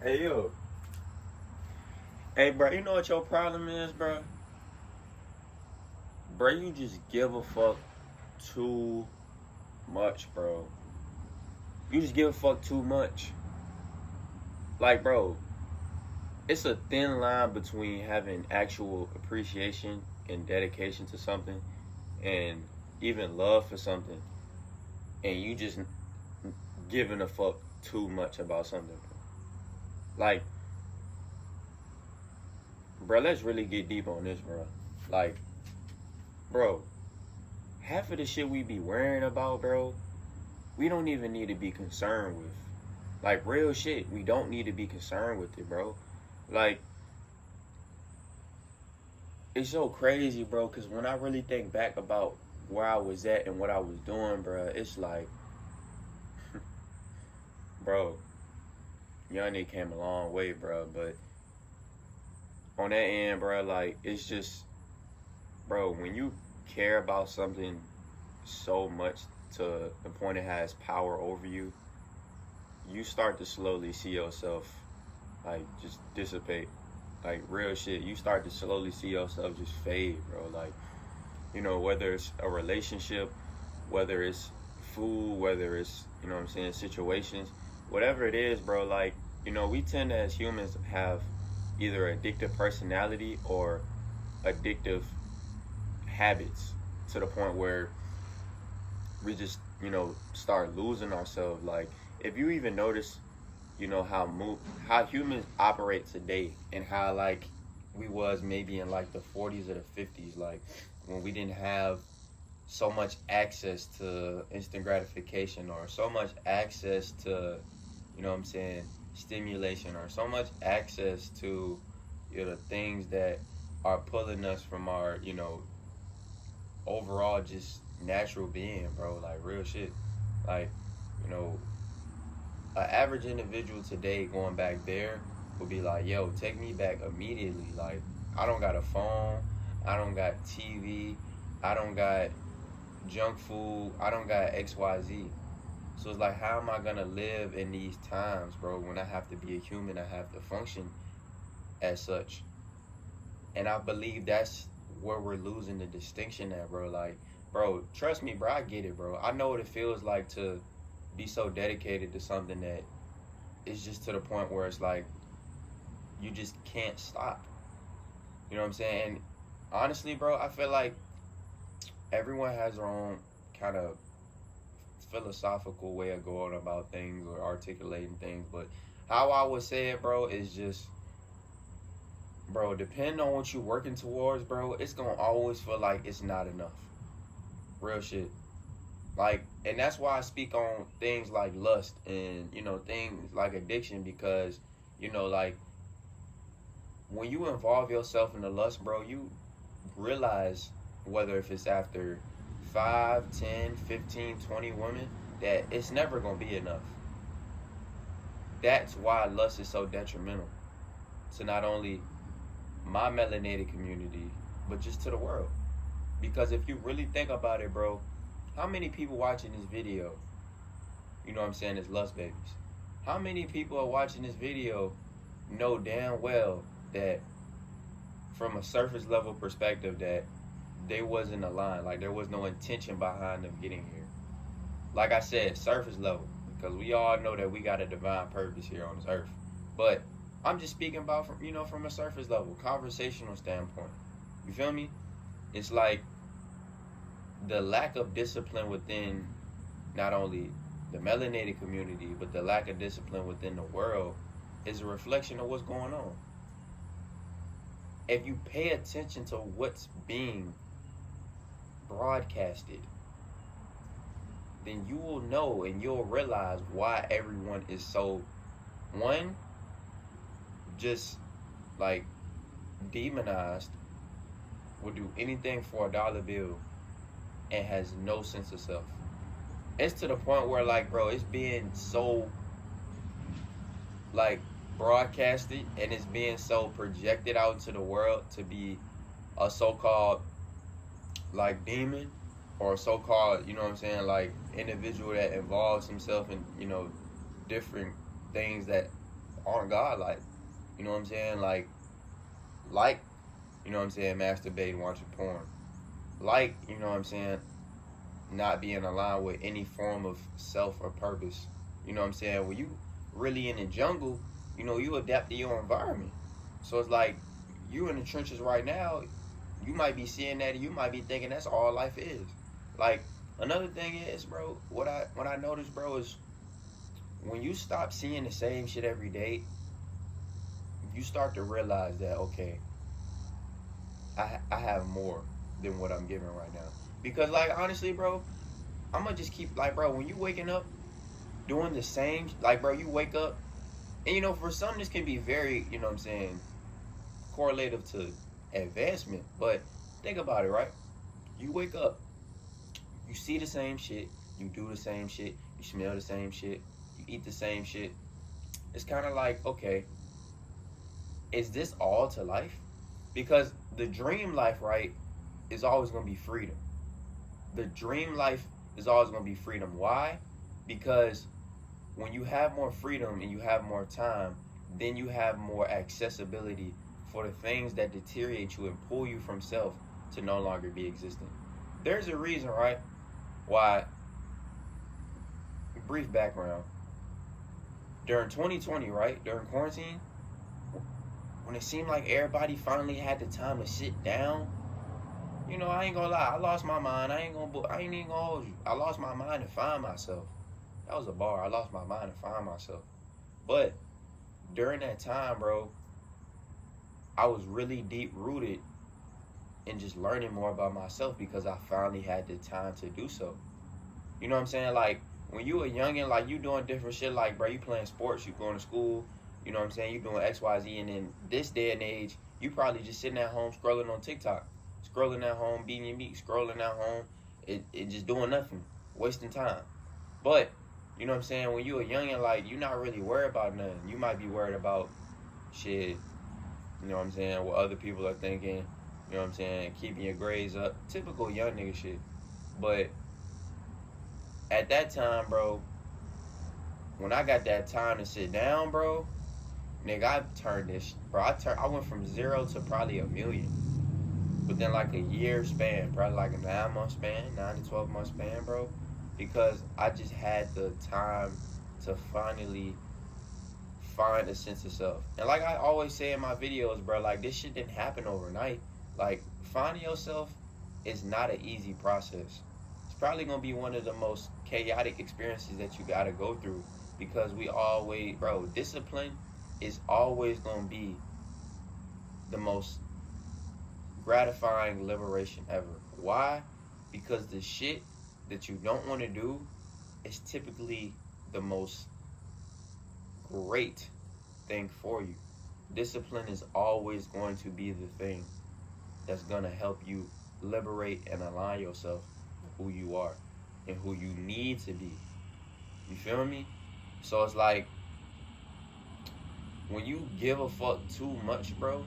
Hey yo, Hey, bro, you know what your problem is, bro? Bro, you just give a fuck too much, bro. You just give a fuck too much. Like, bro, it's a thin line between having actual appreciation and dedication to something and even love for something and you just giving a fuck too much about something, bro. Like, bro, let's really get deep on this, bro. Like, bro, half of the shit we be worrying about, bro, we don't even need to be concerned with. Like real shit, we don't need to be concerned with it, bro. Like it's so crazy, bro. Cause when I really think back about where I was at and what I was doing, bro, it's like, bro, young nigga came a long way, bro. But on that end, bro, like it's just, bro, when you care about something so much to the point it has power over you, you start to slowly see yourself like just dissipate. Like real shit. You start to slowly see yourself just fade, bro. Like, whether it's a relationship, whether it's food, whether it's, what I'm saying, situations, whatever it is, bro, like, we tend to as humans have either addictive personality or addictive habits to the point where we just, start losing ourselves. Like, if you even notice how humans operate today and how like we was maybe in like the 40s or the 50s, like when we didn't have so much access to instant gratification or so much access to, what I'm saying, stimulation or so much access to, the things that are pulling us from our, overall just natural being, bro. Like real shit. Like, you know, an average individual today going back there would be like, yo, take me back immediately. Like, I don't got a phone, I don't got TV, I don't got junk food, I don't got XYZ. So it's like, how am I gonna live in these times, bro, when I have to be a human, I have to function as such? And I believe that's where we're losing the distinction at, bro. Like, bro, trust me, bro, I get it, bro. I know what it feels like to be so dedicated to something that it's just to the point where it's like you just can't stop. You know what I'm saying? And honestly, bro, I feel like everyone has their own kind of philosophical way of going about things or articulating things. But how I would say it, bro, is just, bro, depending on what you're working towards, bro, it's gonna always feel like it's not enough. Real shit. Like, and that's why I speak on things like lust and, things like addiction because, like when you involve yourself in the lust, bro, you realize whether if it's after 5, 10, 15, 20 women, that it's never going to be enough. That's why lust is so detrimental to not only my melanated community, but just to the world. Because if you really think about it, bro, how many people watching this video, what I'm saying, is lust babies? How many people are watching this video know damn well that from a surface level perspective that they wasn't aligned, like there was no intention behind them getting here. Like I said, surface level, because we all know that we got a divine purpose here on this earth. But I'm just speaking about from a surface level, conversational standpoint. You feel me? It's like the lack of discipline within not only the melanated community, but the lack of discipline within the world is a reflection of what's going on. If you pay attention to what's being broadcasted, then you will know and you'll realize why everyone is so, one, just like demonized, will do anything for a dollar bill, and has no sense of self. It's to the point where, like, bro, it's being so, like, broadcasted and it's being so projected out into the world to be a so called, like, demon or a so called, what I'm saying, like, individual that involves himself in, different things that aren't godlike. You know what I'm saying? You know what I'm saying, masturbating, watching porn. You know what I'm saying, not being aligned with any form of self or purpose. You know what I'm saying? When you really in the jungle, you know, you adapt to your environment. So it's like you in the trenches right now, you might be seeing that and you might be thinking that's all life is. Like another thing is, bro, what I noticed, bro, is when you stop seeing the same shit every day, you start to realize that okay, I have more than what I'm giving right now. Because like honestly, bro, I'm gonna just keep like, bro, when you waking up doing the same, like, bro, you wake up and you know, for some this can be very, you know what I'm saying, correlative to advancement. But think about it, right? You wake up, you see the same shit, you do the same shit, you smell the same shit, you eat the same shit. It's kind of like, okay, is this all to life? Because the dream life, right, is always gonna be freedom. The dream life is always gonna be freedom. Why? Because when you have more freedom and you have more time, then you have more accessibility for the things that deteriorate you and pull you from self to no longer be existent. There's a reason, right, why, brief background, during 2020, right, during quarantine, when it seemed like everybody finally had the time to sit down, you know, I ain't gonna lie, I lost my mind. I ain't even gonna hold you. I lost my mind to find myself. That was a bar. I lost my mind to find myself. But during that time, bro, I was really deep rooted in just learning more about myself because I finally had the time to do so. You know what I'm saying? Like, when you a youngin', like, you doing different shit, like, bro, you playing sports, you going to school, you know what I'm saying? You doing X, Y, Z, and in this day and age, you probably just sitting at home scrolling on TikTok, scrolling at home, beating your meat, scrolling at home, it just doing nothing, wasting time. But, you know what I'm saying, when you a youngin', like, you're not really worried about nothing. You might be worried about shit, you know what I'm saying, what other people are thinking, you know what I'm saying, keeping your grades up, typical young nigga shit. But at that time, bro, when I got that time to sit down, bro, nigga, I turned this, bro, I went from 0 to probably 1,000,000 within like a year span, probably like a 9-month span, 9 to 12 month span, bro, because I just had the time to finally find a sense of self. And like I always say in my videos, bro, like, this shit didn't happen overnight. Like, finding yourself is not an easy process. It's probably gonna be one of the most chaotic experiences that you gotta go through because we always, bro, discipline is always gonna be the most gratifying liberation ever. Why? Because the shit that you don't want to do is typically the most great thing for you. Discipline is always going to be the thing that's going to help you liberate and align yourself with who you are and who you need to be. You feel me? So it's like, when you give a fuck too much, bro,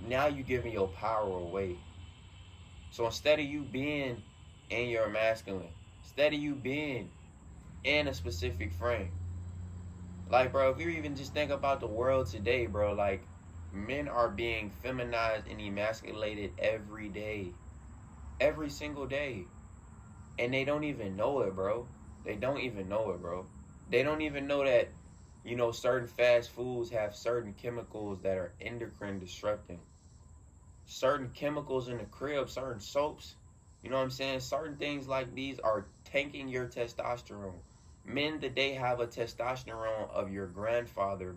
now you giving your power away. So instead of you being in your masculine, instead of you being in a specific frame, like, bro, if you even just think about the world today, bro, like, men are being feminized and emasculated every day. Every single day. And they don't even know it, bro. They don't even know it, bro. They don't even know that, you know, certain fast foods have certain chemicals that are endocrine disrupting. Certain chemicals in the crib, certain soaps, you know what I'm saying? Certain things like these are tanking your testosterone. Men today have a testosterone of your grandfather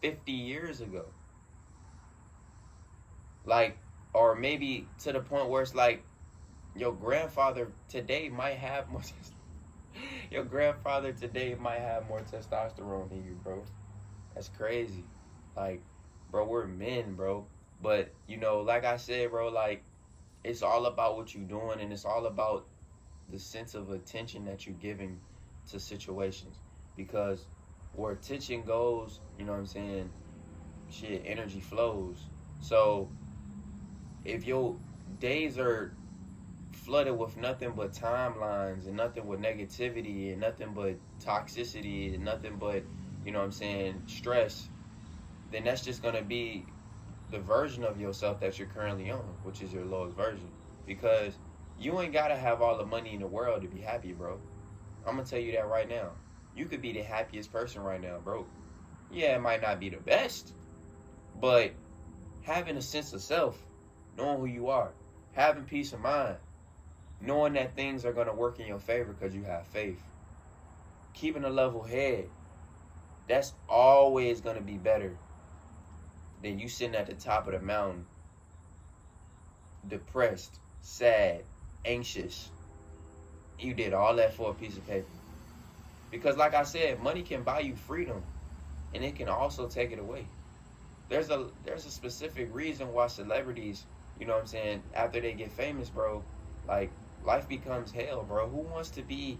50 years ago. Like, or maybe to the point where it's like, your grandfather today might have more your grandfather today might have more testosterone than you, bro. That's crazy. Like, bro, we're men, bro. But, you know, like I said, bro, like, it's all about what you're doing, and it's all about the sense of attention that you're giving to situations. Because where attention goes, you know what I'm saying, shit, energy flows. So if your days are flooded with nothing but timelines and nothing but negativity and nothing but toxicity and nothing but you know what I'm saying, stress, then that's just gonna be the version of yourself that you're currently on, which is your lowest version. Because you ain't gotta have all the money in the world to be happy, bro. I'm gonna tell you that right now. You could be the happiest person right now, bro. Yeah, it might not be the best, but having a sense of self, knowing who you are, having peace of mind, knowing that things are gonna work in your favor because you have faith, keeping a level head, that's always gonna be better than you sitting at the top of the mountain, depressed, sad, anxious. You did all that for a piece of paper. Because like I said, money can buy you freedom, and it can also take it away. There's a specific reason why celebrities, you know what I'm saying, after they get famous, bro, like, life becomes hell, bro. Who wants to be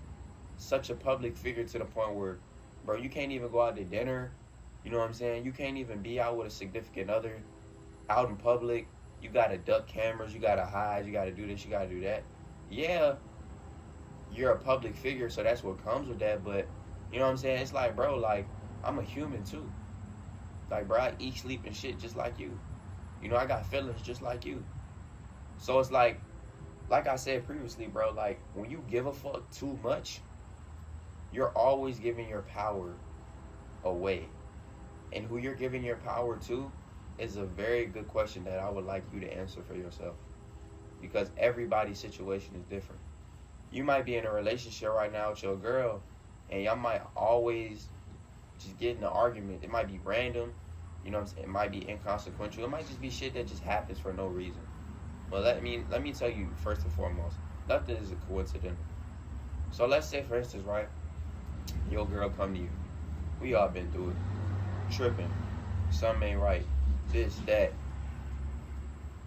such a public figure to the point where, bro, you can't even go out to dinner? You know what I'm saying? You can't even be out with a significant other out in public. You gotta duck cameras, you gotta hide, you gotta do this, you gotta do that. Yeah, you're a public figure, so that's what comes with that, but you know what I'm saying? It's like, bro, like, I'm a human too. Like, bro, I eat, sleep, and shit just like you. You know, I got feelings just like you. So it's like I said previously, bro, like, when you give a fuck too much, you're always giving your power away. And who you're giving your power to is a very good question that I would like you to answer for yourself. Because everybody's situation is different. You might be in a relationship right now with your girl, and y'all might always just get in an argument. It might be random, you know what I'm saying? It might be inconsequential. It might just be shit that just happens for no reason. Well, let me tell you, first and foremost, nothing is a coincidence. So let's say, for instance, right, your girl come to you. We all been through it. Tripping. Something ain't right. This, that.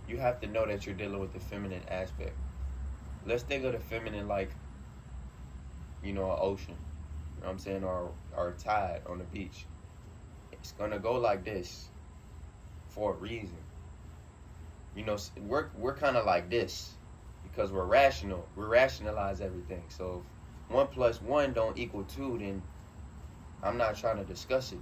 You have to know that you're dealing with the feminine aspect. Let's think of the feminine like, you know, an ocean. You know what I'm saying? Or a tide on the beach. It's gonna go like this for a reason. You know, we're kind of like this because we're rational. We rationalize everything. So if 1 + 1 don't equal 2, then I'm not trying to discuss it.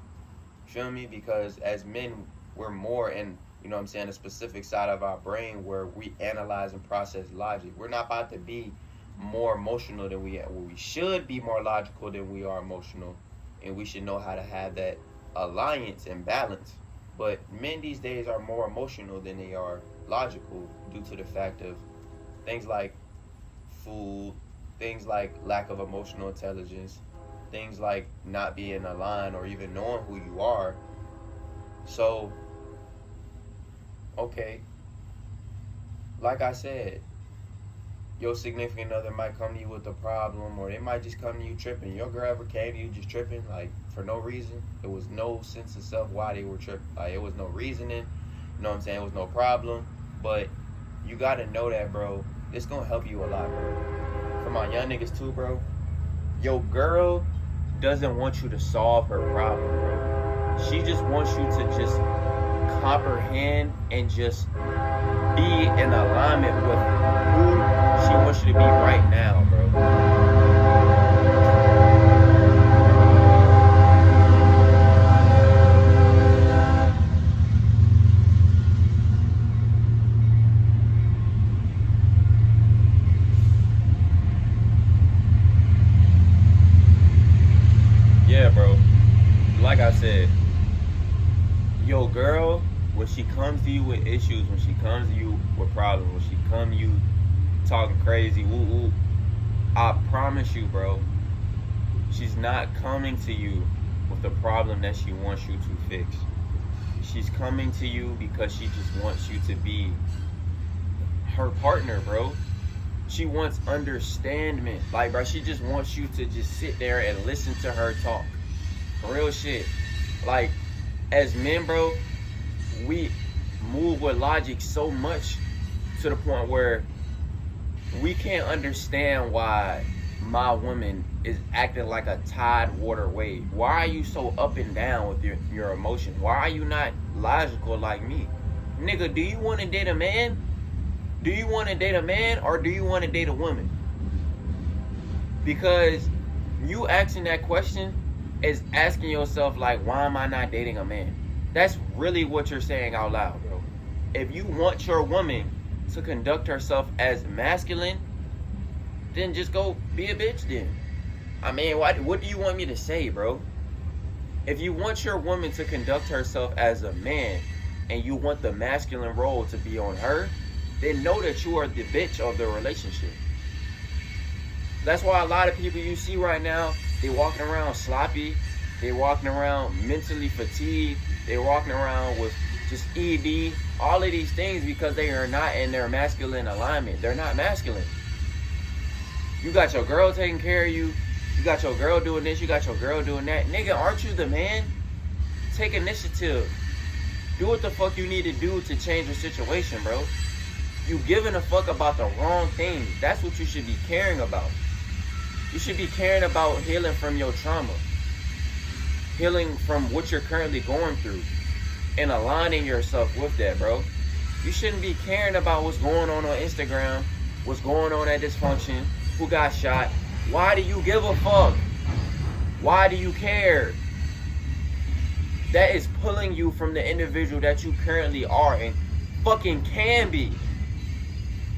Feel me? Because as men, we're more in, you know what I'm saying, a specific side of our brain where we analyze and process logic. We're not about to be more emotional than we are. Well, we should be more logical than we are emotional, and we should know how to have that alliance and balance. But men these days are more emotional than they are logical due to the fact of things like food, things like lack of emotional intelligence, things like not being aligned or even knowing who you are. So, okay, like I said, your significant other might come to you with a problem, or they might just come to you tripping. Your girl ever came to you just tripping, like, for no reason? There was no sense of self why they were tripping. Like, it was no reasoning, you know what I'm saying? It was no problem. But you gotta know that, bro, it's gonna help you a lot, bro. For my young niggas too, bro, your girl doesn't want you to solve her problem, bro. She just wants you to just comprehend and just be in alignment with who she wants you to be right now, bro. Yeah, bro. Like I said, your girl, when she comes to you with issues, when she comes to you with problems, when she comes to you talking crazy, woo woo, I promise you, bro, she's not coming to you with the problem that she wants you to fix. She's coming to you because she just wants you to be her partner, bro. She wants understandment. Like, bro, she just wants you to just sit there and listen to her talk. Real shit. Like, as men, bro, we move with logic so much to the point where we can't understand why my woman is acting like a tide water wave. Why are you so up and down with your emotions? Why are you not logical like me? Nigga, do you want to date a man? Do you want to date a man, or do you want to date a woman? Because you asking that question is asking yourself, like, why am I not dating a man? That's really what you're saying out loud, bro. If you want your woman to conduct herself as masculine, then just go be a bitch then. I mean, what do you want me to say, bro? If you want your woman to conduct herself as a man and you want the masculine role to be on her, then know that you are the bitch of the relationship. That's why a lot of people you see right now, they walking around sloppy, they walking around mentally fatigued, they walking around with just ED, all of these things because they are not in their masculine alignment. They're not masculine. You got your girl taking care of you, you got your girl doing this, you got your girl doing that. Nigga, aren't you the man? Take initiative. Do what the fuck you need to do to change your situation, bro. You giving a fuck about the wrong things. That's what you should be caring about. You should be caring about healing from your trauma. Healing from what you're currently going through. And aligning yourself with that, bro. You shouldn't be caring about what's going on Instagram, what's going on at this function, who got shot. Why do you give a fuck? Why do you care? That is pulling you from the individual that you currently are and fucking can be.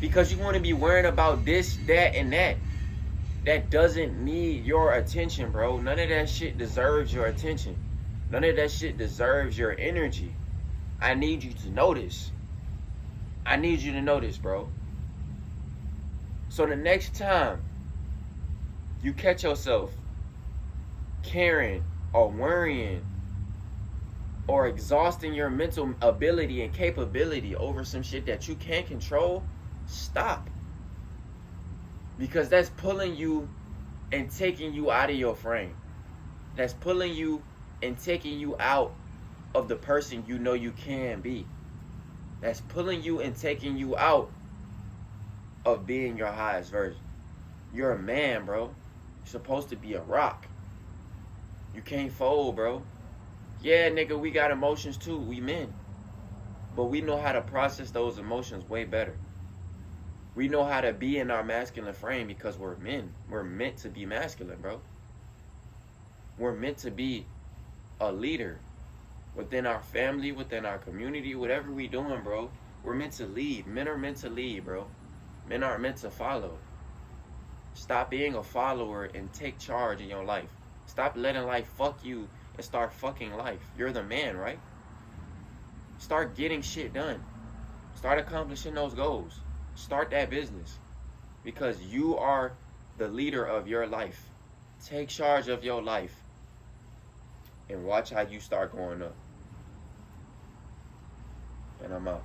Because you want to be worrying about this, that, and that. That doesn't need your attention, bro. None of that shit deserves your attention. None of that shit deserves your energy. I need you to notice. I need you to notice, bro. So the next time you catch yourself caring or worrying or exhausting your mental ability and capability over some shit that you can't control, stop. Because that's pulling you and taking you out of your frame. That's pulling you and taking you out of the person you know you can be. That's pulling you and taking you out of being your highest version. You're a man, bro. You're supposed to be a rock. You can't fold, bro. Yeah, nigga, we got emotions too. We men. But we know how to process those emotions way better. We know how to be in our masculine frame because we're men. We're meant to be masculine, bro. We're meant to be a leader within our family, within our community, whatever we doing, bro. We're meant to lead. Men are meant to lead, bro. Men aren't meant to follow. Stop being a follower and take charge in your life. Stop letting life fuck you and start fucking life. You're the man, right? Start getting shit done. Start accomplishing those goals. Start that business. Because you are the leader of your life. Take charge of your life. And watch how you start going up. And I'm out.